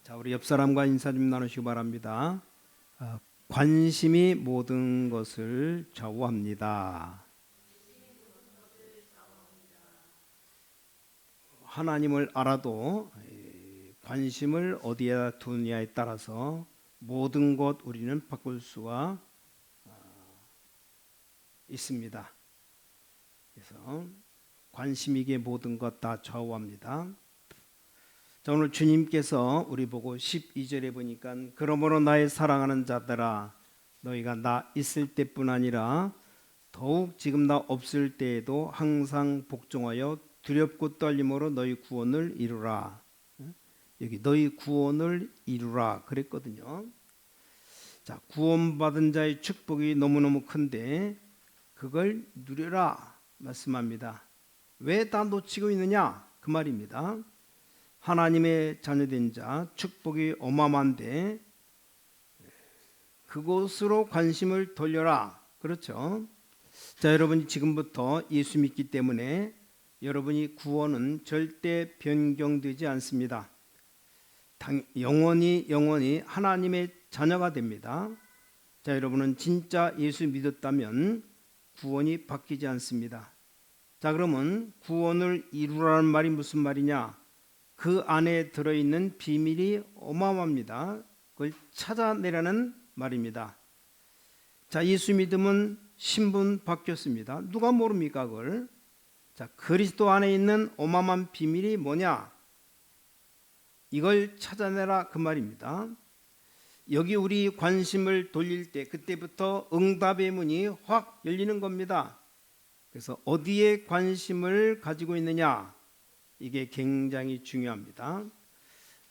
자, 우리 옆 사람과 인사 좀 나누시기 바랍니다. 관심이 모든 것을 좌우합니다. 하나님을 알아도 관심을 어디에 두느냐에 따라서 모든 것 우리는 바꿀 수가 있습니다. 그래서 관심이기에 모든 것 다 좌우합니다. 자, 오늘 주님께서 우리 보고 12절에 보니까 그러므로 나의 사랑하는 자들아 너희가 나 있을 때뿐 아니라 더욱 지금 나 없을 때에도 항상 복종하여 두렵고 떨림으로 너희 구원을 이루라. 여기 너희 구원을 이루라 그랬거든요. 자, 구원받은 자의 축복이 너무너무 큰데 그걸 누려라 말씀합니다. 왜 다 놓치고 있느냐 그 말입니다. 하나님의 자녀된 자 축복이 어마어마한데 그곳으로 관심을 돌려라. 그렇죠? 자, 여러분이 지금부터 예수 믿기 때문에 여러분이 구원은 절대 변경되지 않습니다. 영원히 하나님의 자녀가 됩니다. 자, 여러분은 진짜 예수 믿었다면 구원이 바뀌지 않습니다. 자, 그러면 구원을 이루라는 말이 무슨 말이냐? 그 안에 들어있는 비밀이 어마어마합니다. 그걸 찾아내라는 말입니다. 자, 예수 믿으면 신분 바뀌었습니다. 누가 모릅니까 그걸? 자, 그리스도 안에 있는 어마어마한 비밀이 뭐냐? 이걸 찾아내라 그 말입니다. 여기 우리 관심을 돌릴 때 그때부터 응답의 문이 확 열리는 겁니다. 그래서 어디에 관심을 가지고 있느냐? 이게 굉장히 중요합니다.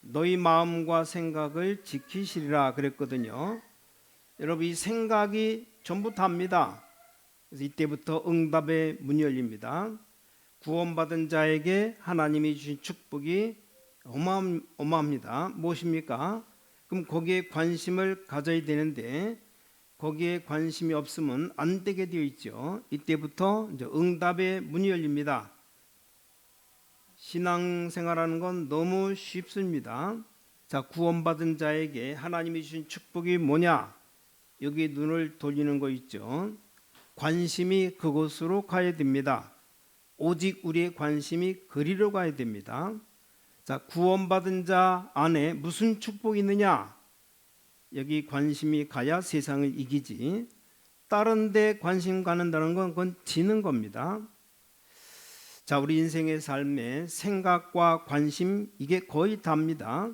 너희 마음과 생각을 지키시리라 그랬거든요. 여러분 이 생각이 전부 다입니다. 그래서 이때부터 응답의 문이 열립니다. 구원받은 자에게 하나님이 주신 축복이 어마어마합니다. 무엇입니까? 그럼 거기에 관심을 가져야 되는데 거기에 관심이 없으면 안 되게 되어 있죠. 이때부터 이제 응답의 문이 열립니다. 신앙생활하는 건 너무 쉽습니다. 자, 구원받은 자에게 하나님이 주신 축복이 뭐냐? 여기 눈을 돌리는 거 있죠. 관심이 그곳으로 가야 됩니다. 오직 우리의 관심이 그리로 가야 됩니다. 자, 구원받은 자 안에 무슨 축복이 있느냐? 여기 관심이 가야 세상을 이기지. 다른 데 관심 가는다는 건 그건 지는 겁니다. 자, 우리 인생의 삶에 생각과 관심 이게 거의 답니다.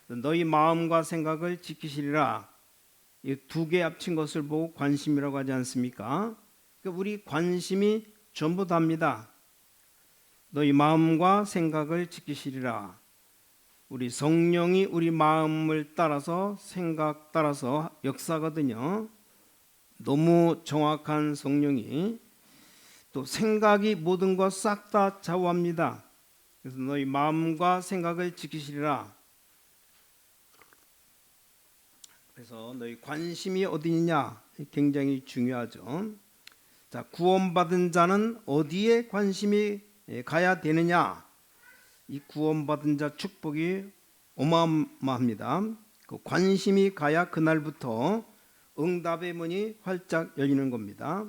너희 마음과 생각을 지키시리라. 이 두 개 합친 것을 보고 관심이라고 하지 않습니까? 그러니까 우리 관심이 전부 답니다. 너희 마음과 생각을 지키시리라. 우리 성령이 우리 마음을 따라서 생각 따라서 역사거든요. 너무 정확한 성령이 또 생각이 모든 것 싹 다 좌우합니다. 그래서 너희 마음과 생각을 지키시리라. 그래서 너희 관심이 어디 있냐 굉장히 중요하죠. 자, 구원받은 자는 어디에 관심이 가야 되느냐? 이 구원받은 자 축복이 어마어마합니다. 그 관심이 가야 그날부터 응답의 문이 활짝 열리는 겁니다.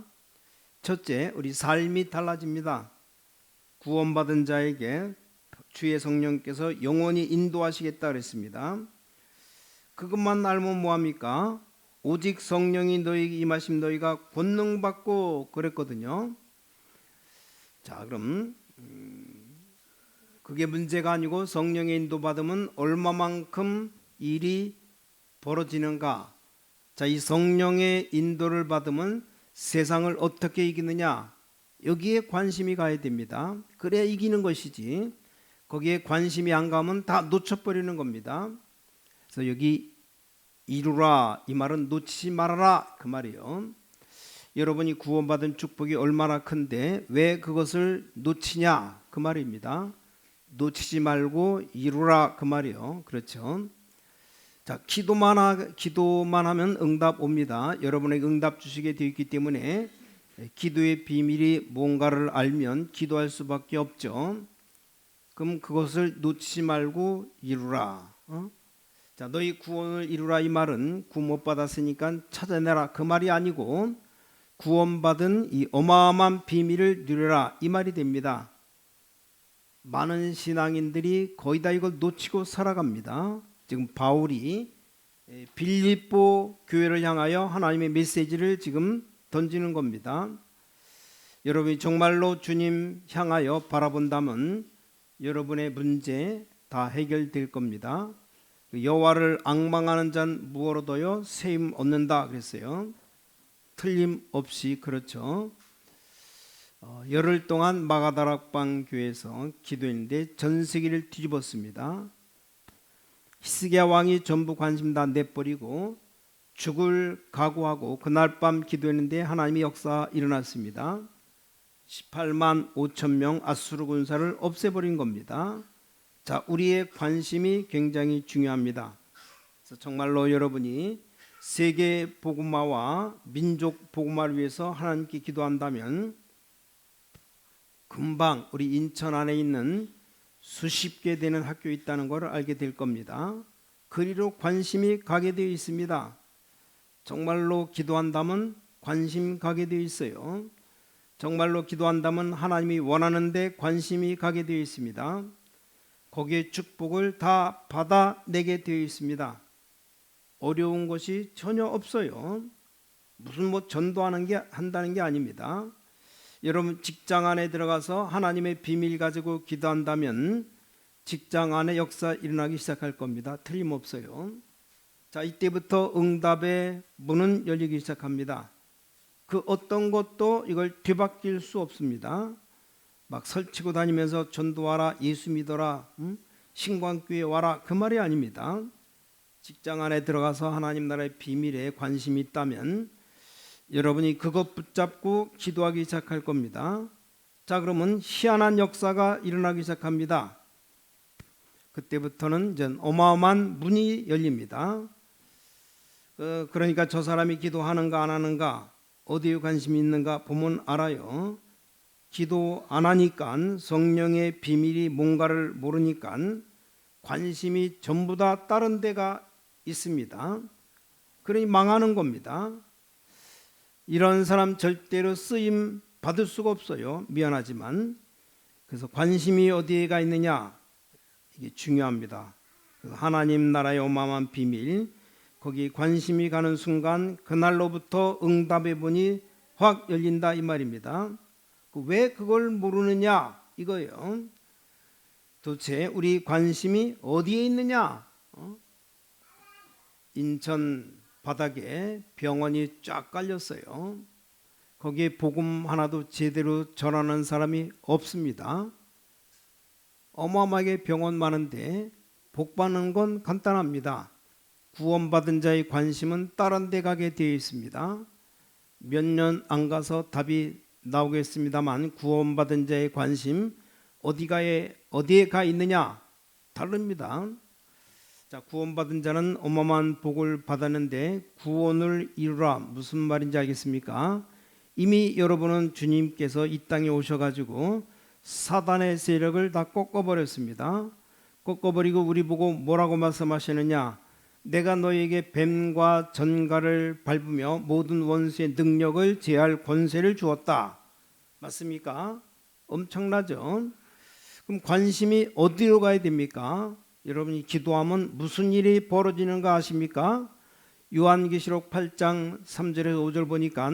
첫째, 우리 삶이 달라집니다. 구원받은 자에게 주의 성령께서 영원히 인도하시겠다 그랬습니다. 그것만 알면 뭐합니까? 오직 성령이 너희에게 임하심 너희가 권능 받고 그랬거든요. 자, 그럼 그게 문제가 아니고 성령의 인도 받으면 얼마만큼 일이 벌어지는가? 자, 이 성령의 인도를 받으면 세상을 어떻게 이기느냐? 여기에 관심이 가야 됩니다. 그래야 이기는 것이지. 거기에 관심이 안 가면 다 놓쳐버리는 겁니다. 그래서 여기 이루라 이 말은 놓치지 말아라 그 말이에요. 여러분이 구원받은 축복이 얼마나 큰데 왜 그것을 놓치냐 그 말입니다. 놓치지 말고 이루라 그 말이에요. 그렇죠? 자, 기도만 하면 응답 옵니다. 여러분에게 응답 주시게 되어 있기 때문에 기도의 비밀이 뭔가를 알면 기도할 수밖에 없죠. 그럼 그것을 놓치지 말고 이루라. 자, 너희 구원을 이루라 이 말은 구원 못 받았으니까 찾아내라 그 말이 아니고 구원받은 이 어마어마한 비밀을 누려라 이 말이 됩니다. 많은 신앙인들이 거의 다 이걸 놓치고 살아갑니다. 지금 바울이 빌립보 교회를 향하여 하나님의 메시지를 지금 던지는 겁니다. 여러분이 정말로 주님 향하여 바라본다면 여러분의 문제 다 해결될 겁니다. 여호와를 앙망하는 자는 무엇 얻어요? 세임 얻는다 그랬어요. 틀림없이 그렇죠. 열흘 동안 마가다락방 교회에서 기도했는데 전 세계를 뒤집었습니다. 히스기야 왕이 전부 관심 다 내버리고 죽을 각오하고 그날 밤 기도했는데 하나님의 역사 일어났습니다. 18만 5천 명 아수르 군사를 없애버린 겁니다. 자, 우리의 관심이 굉장히 중요합니다. 그래서 정말로 여러분이 세계 복음화와 민족 복음화를 위해서 하나님께 기도한다면 금방 우리 인천 안에 있는 수십 개 되는 학교 있다는 것을 알게 될 겁니다. 그리로 관심이 가게 되어 있습니다. 정말로 기도한다면 관심 가게 되어 있어요. 정말로 기도한다면 하나님이 원하는데 관심이 가게 되어 있습니다. 거기에 축복을 다 받아내게 되어 있습니다. 어려운 것이 전혀 없어요. 무슨 전도하는 게 한다는 게 아닙니다. 여러분 직장 안에 들어가서 하나님의 비밀 가지고 기도한다면 직장 안에 역사 일어나기 시작할 겁니다. 틀림없어요. 자, 이때부터 응답의 문은 열리기 시작합니다. 그 어떤 것도 이걸 뒤바뀔 수 없습니다. 막 설치고 다니면서 전도하라, 예수 믿어라, 신광교회 와라 그 말이 아닙니다. 직장 안에 들어가서 하나님 나라의 비밀에 관심이 있다면 여러분이 그것 붙잡고 기도하기 시작할 겁니다. 자, 그러면 희한한 역사가 일어나기 시작합니다. 그때부터는 이제 어마어마한 문이 열립니다. 그러니까 저 사람이 기도하는가 안 하는가, 어디에 관심이 있는가 보면 알아요. 기도 안 하니까, 성령의 비밀이 뭔가를 모르니까 관심이 전부 다 다른 데가 있습니다. 그러니 망하는 겁니다. 이런 사람 절대로 쓰임 받을 수가 없어요. 미안하지만. 그래서 관심이 어디에가 있느냐, 이게 중요합니다. 그래서 하나님 나라의 어마어마한 비밀, 거기 관심이 가는 순간 그날로부터 응답의 문이 확 열린다 이 말입니다. 왜 그걸 모르느냐 이거예요. 도대체 우리 관심이 어디에 있느냐? 인천 바닥에 병원이 쫙 깔렸어요. 거기에 복음 하나도 제대로 전하는 사람이 없습니다. 어마어마하게 병원 많은데 복 받는 건 간단합니다. 구원받은 자의 관심은 다른 데 가게 되어 있습니다. 몇 년 안 가서 답이 나오겠습니다만 구원받은 자의 관심 어디에 가 있느냐 다릅니다. 자, 구원받은 자는 어마어마한 복을 받았는데 구원을 이루라 무슨 말인지 알겠습니까? 이미 여러분은 주님께서 이 땅에 오셔가지고 사단의 세력을 다 꺾어버렸습니다. 꺾어버리고 우리 보고 뭐라고 말씀하시느냐? 내가 너에게 뱀과 전갈을 밟으며 모든 원수의 능력을 제할 권세를 주었다. 맞습니까? 엄청나죠? 그럼 관심이 어디로 가야 됩니까? 여러분이 기도하면 무슨 일이 벌어지는가 아십니까? 요한계시록 8장 3절에서 5절 보니까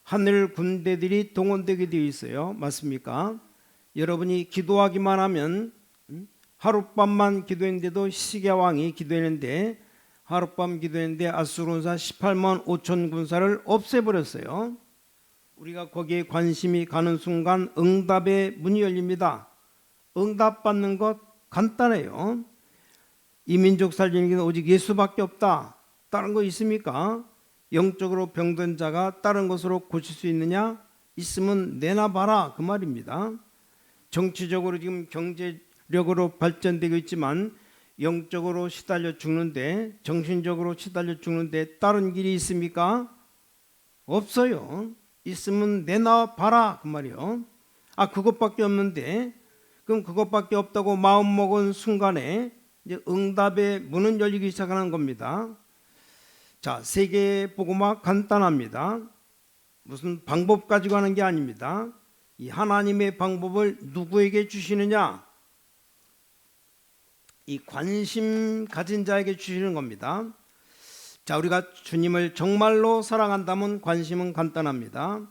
하늘 군대들이 동원되게 되어 있어요. 맞습니까? 여러분이 기도하기만 하면 하룻밤만 기도했는데도 히스기야 왕이 기도했는데 하룻밤 기도했는데 아수르 군사 18만 5천 군사를 없애버렸어요. 우리가 거기에 관심이 가는 순간 응답의 문이 열립니다. 응답받는 것 간단해요. 이 민족 살리는 게 오직 예수밖에 없다. 다른 거 있습니까? 영적으로 병든 자가 다른 것으로 고칠 수 있느냐? 있으면 내놔봐라 그 말입니다. 정치적으로 지금 경제력으로 발전되고 있지만 영적으로 시달려 죽는데, 정신적으로 시달려 죽는데 다른 길이 있습니까? 없어요. 있으면 내놔봐라 그 말이요. 그것밖에 없는데, 그럼 그것밖에 없다고 마음먹은 순간에 이제 응답의 문은 열리기 시작하는 겁니다. 자, 세계복음화 간단합니다. 무슨 방법 가지고 하는 게 아닙니다. 이 하나님의 방법을 누구에게 주시느냐? 이 관심 가진 자에게 주시는 겁니다. 자, 우리가 주님을 정말로 사랑한다면 관심은 간단합니다.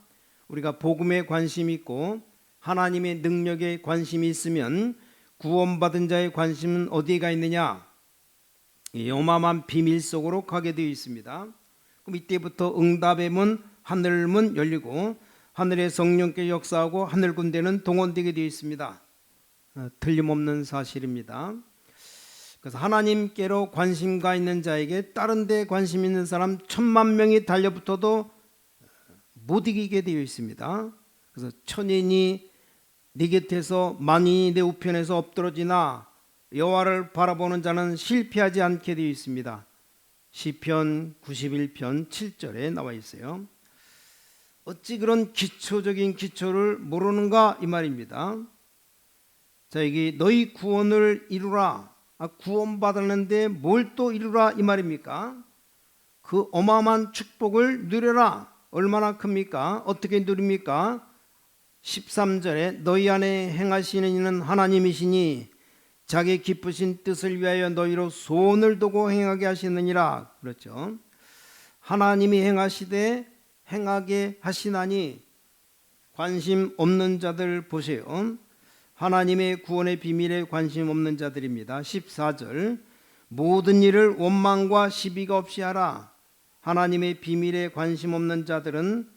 우리가 복음에 관심이 있고 하나님의 능력에 관심이 있으면 구원받은 자의 관심은 어디에 있느냐? 이 어마어마한 비밀 속으로 가게 되어 있습니다. 그럼 이때부터 응답의 문, 하늘 문 열리고 하늘의 성령께 역사하고 하늘 군대는 동원되게 되어 있습니다. 틀림없는 사실입니다. 그래서 하나님께로 관심가 있는 자에게 다른 데 관심 있는 사람 1000만 명이 달려붙어도 못 이기게 되어 있습니다. 그래서 천인이 네 곁에서 만인이 내 우편에서 엎드러지나 여호와를 바라보는 자는 실패하지 않게 되어 있습니다. 시편 91편 7절에 나와 있어요. 어찌 그런 기초적인 기초를 모르는가 이 말입니다. 자, 여기 너희 구원을 이루라. 구원받았는데 뭘 또 이루라 이 말입니까? 그 어마어마한 축복을 누려라. 얼마나 큽니까? 어떻게 누립니까? 13절에 너희 안에 행하시는 이는 하나님이시니 자기 기쁘신 뜻을 위하여 너희로 소원을 두고 행하게 하시느니라. 그렇죠. 하나님이 행하시되 행하게 하시나니 관심 없는 자들 보세요. 하나님의 구원의 비밀에 관심 없는 자들입니다. 14절 모든 일을 원망과 시비가 없이 하라. 하나님의 비밀에 관심 없는 자들은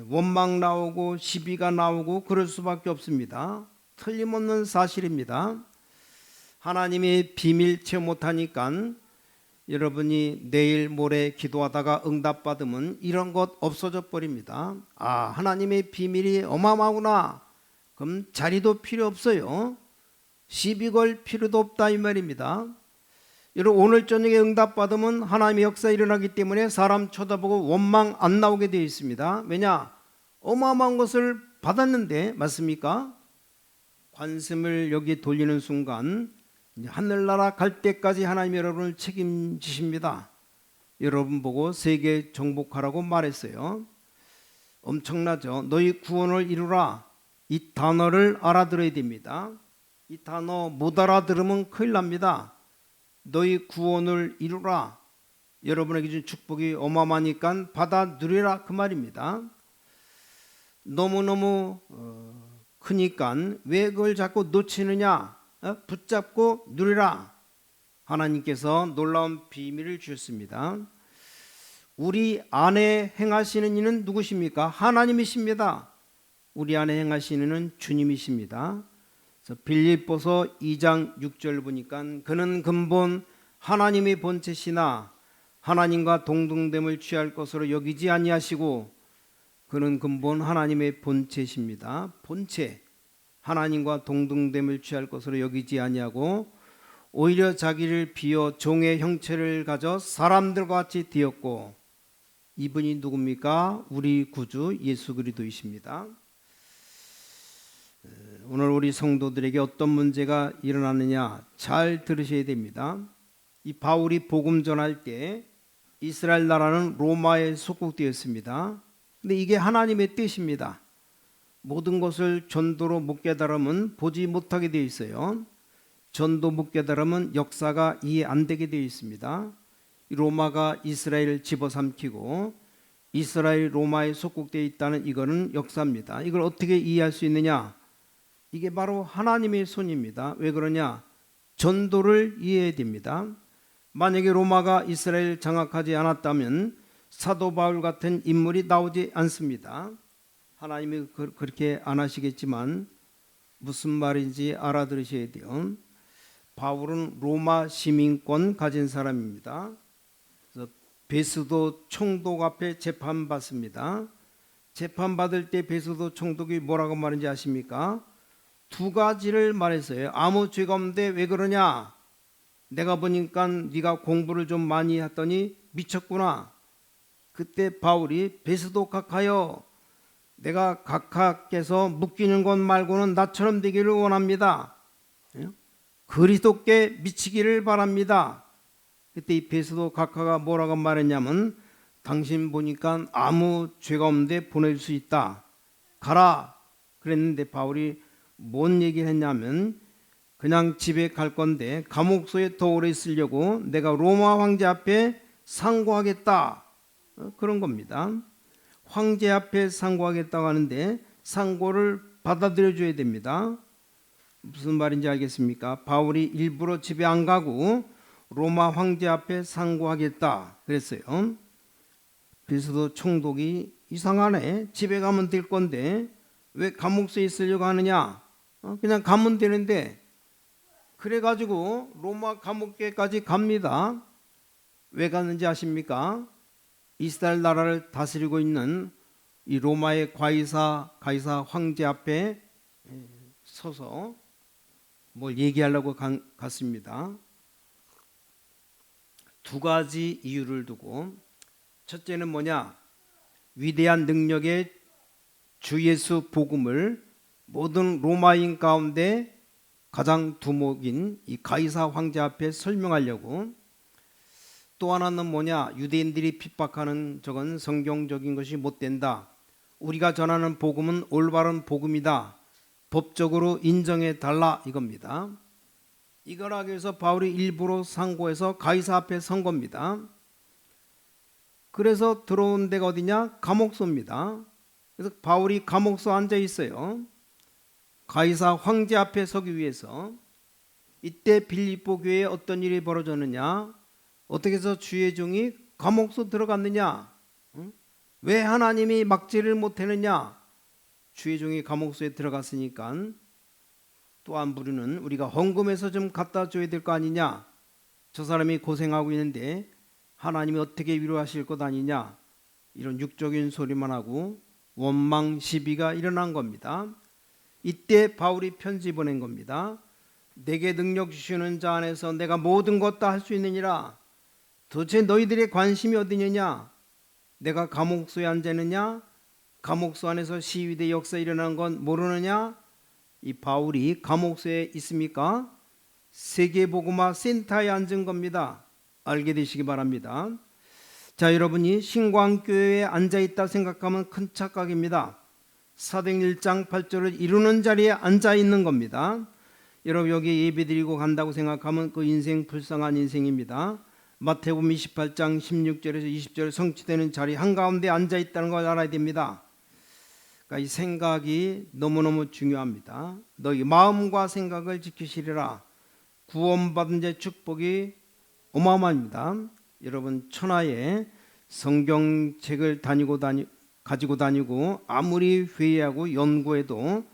원망 나오고 시비가 나오고 그럴 수밖에 없습니다. 틀림없는 사실입니다. 하나님의 비밀 체험 못하니까 여러분이 내일 모레 기도하다가 응답받으면 이런 것 없어져 버립니다. 하나님의 비밀이 어마어마하구나. 그럼 자리도 필요 없어요. 시비 걸 필요도 없다 이 말입니다. 여러분 오늘 저녁에 응답받으면 하나님의 역사 일어나기 때문에 사람 쳐다보고 원망 안 나오게 되어 있습니다. 왜냐? 어마어마한 것을 받았는데 맞습니까? 관심을 여기 돌리는 순간 하늘나라 갈 때까지 하나님 여러분을 책임지십니다. 여러분 보고 세계 정복하라고 말했어요. 엄청나죠? 너희 구원을 이루라. 이 단어를 알아들어야 됩니다. 이 단어 못 알아들으면 큰일 납니다. 너희 구원을 이루라. 여러분에게 준 축복이 어마어마하니까 받아 누리라 그 말입니다. 너무너무 크니까 왜 그걸 자꾸 놓치느냐? 붙잡고 누리라. 하나님께서 놀라운 비밀을 주셨습니다. 우리 안에 행하시는 이는 누구십니까? 하나님이십니다. 우리 안에 행하시는 이는 주님이십니다. 빌립보서 2장 6절 보니까 그는 근본 하나님의 본체시나 하나님과 동등됨을 취할 것으로 여기지 아니하시고 그는 근본 하나님의 본체십니다. 본체 하나님과 동등됨을 취할 것으로 여기지 아니하고 오히려 자기를 비어 종의 형체를 가져 사람들과 같이 되었고 이분이 누굽니까? 우리 구주 예수 그리스도이십니다. 오늘 우리 성도들에게 어떤 문제가 일어나느냐 잘 들으셔야 됩니다. 이 바울이 복음 전할 때 이스라엘 나라는 로마에 속국되었습니다. 근데 이게 하나님의 뜻입니다. 모든 것을 전도로 못 깨달으면 보지 못하게 되어 있어요. 전도 못 깨달으면 역사가 이해 안 되게 되어 있습니다. 로마가 이스라엘을 집어삼키고 이스라엘 로마에 속국되어 있다는 이거는 역사입니다. 이걸 어떻게 이해할 수 있느냐? 이게 바로 하나님의 손입니다. 왜 그러냐? 전도를 이해해야 됩니다. 만약에 로마가 이스라엘 장악하지 않았다면 사도 바울 같은 인물이 나오지 않습니다. 하나님이 그렇게 안 하시겠지만 무슨 말인지 알아들으셔야 돼요. 바울은 로마 시민권 가진 사람입니다. 그래서 베스도 총독 앞에 재판받습니다. 재판받을 때 베스도 총독이 뭐라고 말인지 아십니까? 두 가지를 말했어요. 아무 죄가 없는데 왜 그러냐? 내가 보니까 네가 공부를 좀 많이 했더니 미쳤구나. 그때 바울이 베스도 각하여 내가 각하께서 묶이는 것 말고는 나처럼 되기를 원합니다. 그리스도께 미치기를 바랍니다. 그때 이 베드로 각하가 뭐라고 말했냐면 당신 보니까 아무 죄가 없는데 보낼 수 있다. 가라. 그랬는데 바울이 뭔 얘기를 했냐면 그냥 집에 갈 건데 감옥소에 더 오래 있으려고 내가 로마 황제 앞에 상고하겠다. 그런 겁니다. 황제 앞에 상고하겠다고 하는데 상고를 받아들여 줘야 됩니다. 무슨 말인지 알겠습니까? 바울이 일부러 집에 안 가고 로마 황제 앞에 상고하겠다 그랬어요. 그래서도 총독이 이상하네. 집에 가면 될 건데 왜 감옥소에 있으려고 하느냐? 그냥 가면 되는데. 그래가지고 로마 감옥에까지 갑니다. 왜 갔는지 아십니까? 이스라엘 나라를 다스리고 있는 이 로마의 가이사 황제 앞에 서서 뭘 얘기하려고 갔습니다. 두 가지 이유를 두고, 첫째는 뭐냐? 위대한 능력의 주 예수 복음을 모든 로마인 가운데 가장 두목인 이 가이사 황제 앞에 설명하려고. 또 하나는 뭐냐? 유대인들이 핍박하는 저건 성경적인 것이 못 된다. 우리가 전하는 복음은 올바른 복음이다. 법적으로 인정해 달라 이겁니다. 이걸 하기 위해서 바울이 일부러 상고해서 가이사 앞에 선 겁니다. 그래서 들어온 데가 어디냐? 감옥소입니다. 그래서 바울이 감옥소 앉아 있어요. 가이사 황제 앞에 서기 위해서. 이때 빌립보 교회에 어떤 일이 벌어졌느냐? 어떻게 해서 주의 종이 감옥소 들어갔느냐? 왜 하나님이 막지를 못했느냐? 주의 종이 감옥소에 들어갔으니까 또 안 부르는 우리가 헌금해서 좀 갖다 줘야 될 거 아니냐? 저 사람이 고생하고 있는데 하나님이 어떻게 위로하실 것 아니냐? 이런 육적인 소리만 하고 원망 시비가 일어난 겁니다. 이때 바울이 편지 보낸 겁니다. 내게 능력 주시는 자 안에서 내가 모든 것 다 할 수 있느니라. 도대체 너희들의 관심이 어디느냐? 내가 감옥소에 앉아 있느냐? 감옥소 안에서 시위대 역사 일어난 건 모르느냐? 이 바울이 감옥소에 있습니까? 세계복음화 센터에 앉은 겁니다. 알게 되시기 바랍니다. 자, 여러분이 신광교회에 앉아있다 생각하면 큰 착각입니다. 사도행 1장 8절을 이루는 자리에 앉아있는 겁니다. 여러분 여기 예배드리고 간다고 생각하면 그 인생 불쌍한 인생입니다. 마태복음 28장 16절에서 20절 성취되는 자리 한가운데 앉아있다는 걸 알아야 됩니다. 그러니까 이 생각이 너무너무 중요합니다. 너희 마음과 생각을 지키시리라. 구원받은 자의 축복이 어마어마합니다. 여러분 천하에 성경책을 가지고 다니고 아무리 회의하고 연구해도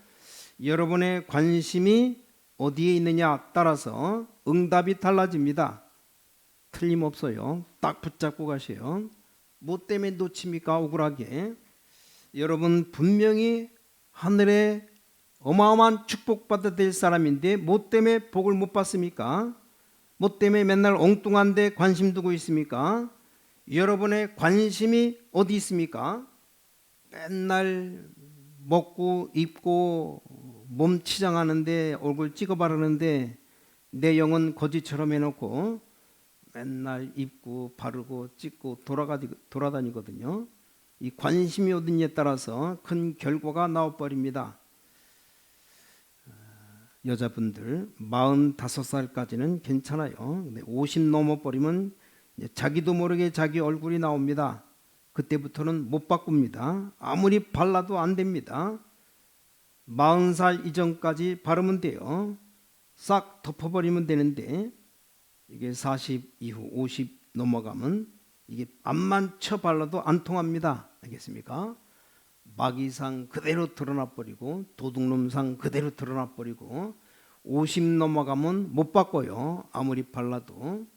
여러분의 관심이 어디에 있느냐 따라서 응답이 달라집니다. 틀림없어요. 딱 붙잡고 가세요. 뭐 때문에 놓칩니까? 억울하게. 여러분 분명히 하늘에 어마어마한 축복받아야 될 사람인데 뭐 때문에 복을 못 받습니까? 뭐 때문에 맨날 엉뚱한 데 관심 두고 있습니까? 여러분의 관심이 어디 있습니까? 맨날 먹고 입고 몸 치장하는데 얼굴 찍어 바르는데 내 영은 거지처럼 해놓고 맨날 입고 바르고 찍고 돌아다니거든요. 이 관심이 어디냐에 따라서 큰 결과가 나와버립니다. 여자분들 45살까지는 괜찮아요. 근데 50 넘어버리면 자기도 모르게 자기 얼굴이 나옵니다. 그때부터는 못 바꿉니다. 아무리 발라도 안 됩니다. 40살 이전까지 바르면 돼요. 싹 덮어버리면 되는데 이게 40 이후 50 넘어가면 이게 앞만 쳐 발라도 안 통합니다. 알겠습니까? 마귀상 그대로 드러나 버리고 도둑놈상 그대로 드러나 버리고 50 넘어가면 못 바꿔요. 아무리 발라도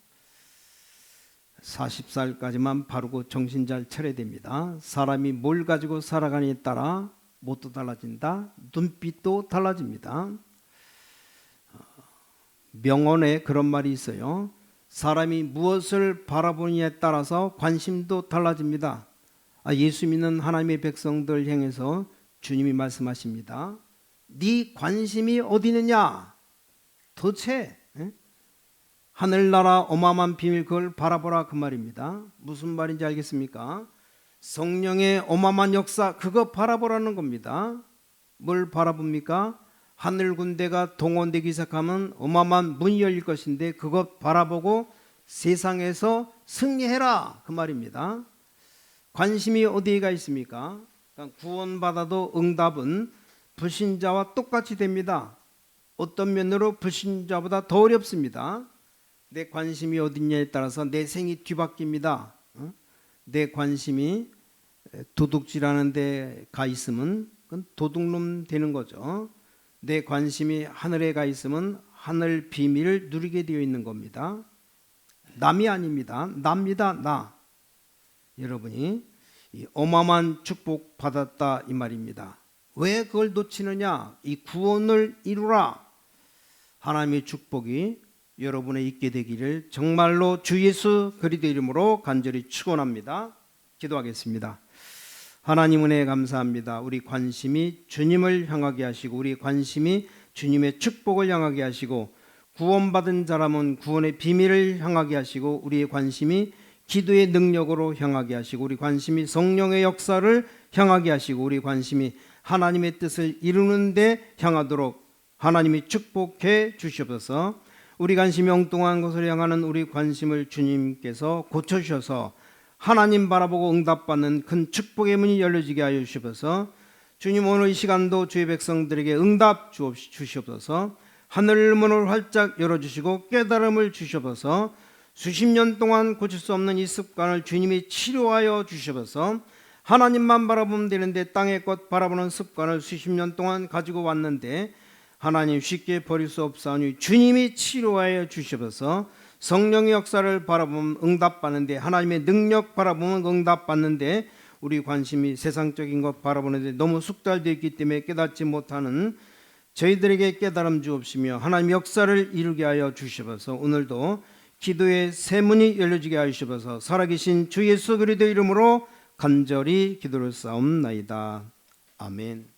40살까지만 바르고 정신 잘 차려야 됩니다. 사람이 뭘 가지고 살아가느냐에 따라 뭣도 달라진다. 눈빛도 달라집니다. 명언에 그런 말이 있어요. 사람이 무엇을 바라보느냐에 따라서 관심도 달라집니다. 예수 믿는 하나님의 백성들 향해서 주님이 말씀하십니다. 네 관심이 어디 있느냐? 도대체 예? 하늘나라 어마어마한 비밀 그걸 바라보라 그 말입니다. 무슨 말인지 알겠습니까? 성령의 어마어마한 역사 그거 바라보라는 겁니다. 뭘 바라봅니까? 하늘 군대가 동원되기 시작하면 어마어마한 문이 열릴 것인데 그것 바라보고 세상에서 승리해라 그 말입니다. 관심이 어디가 있습니까? 그러니까 구원받아도 응답은 불신자와 똑같이 됩니다. 어떤 면으로 불신자보다 더 어렵습니다. 내 관심이 어딨냐에 따라서 내 생이 뒤바뀝니다. 내 관심이 도둑질하는 데 가 있으면 그건 도둑놈 되는 거죠. 내 관심이 하늘에 가 있으면 하늘 비밀을 누리게 되어 있는 겁니다. 남이 아닙니다. 납니다. 나. 여러분이 이 어마어마한 축복 받았다 이 말입니다. 왜 그걸 놓치느냐? 이 구원을 이루라. 하나님의 축복이 여러분에 있게 되기를 정말로 주 예수 그리스도 이름으로 간절히 축원합니다. 기도하겠습니다. 하나님 은혜 감사합니다. 우리 관심이 주님을 향하게 하시고 우리 관심이 주님의 축복을 향하게 하시고 구원받은 자라면 구원의 비밀을 향하게 하시고 우리의 관심이 기도의 능력으로 향하게 하시고 우리 관심이 성령의 역사를 향하게 하시고 우리 관심이 하나님의 뜻을 이루는 데 향하도록 하나님이 축복해 주시옵소서. 우리 관심이 엉뚱한 것을 향하는 우리 관심을 주님께서 고쳐주셔서 하나님 바라보고 응답받는 큰 축복의 문이 열려지게 하여 주시옵소서. 주님 오늘 이 시간도 주의 백성들에게 응답 주시옵소서. 하늘 문을 활짝 열어주시고 깨달음을 주시옵소서. 수십 년 동안 고칠 수 없는 이 습관을 주님이 치료하여 주시옵소서. 하나님만 바라보면 되는데 땅의 것 바라보는 습관을 수십 년 동안 가지고 왔는데 하나님 쉽게 버릴 수 없사오니 주님이 치료하여 주시옵소서. 성령의 역사를 바라보면 응답받는데 하나님의 능력 바라보면 응답받는데 우리 관심이 세상적인 것 바라보는데 너무 숙달되어 있기 때문에 깨닫지 못하는 저희들에게 깨달음 주옵시며 하나님 역사를 이루게 하여 주시옵소서. 오늘도 기도의 새 문이 열려지게 하여 주시옵소서. 살아계신 주 예수 그리스도 이름으로 간절히 기도를 싸움나이다. 아멘.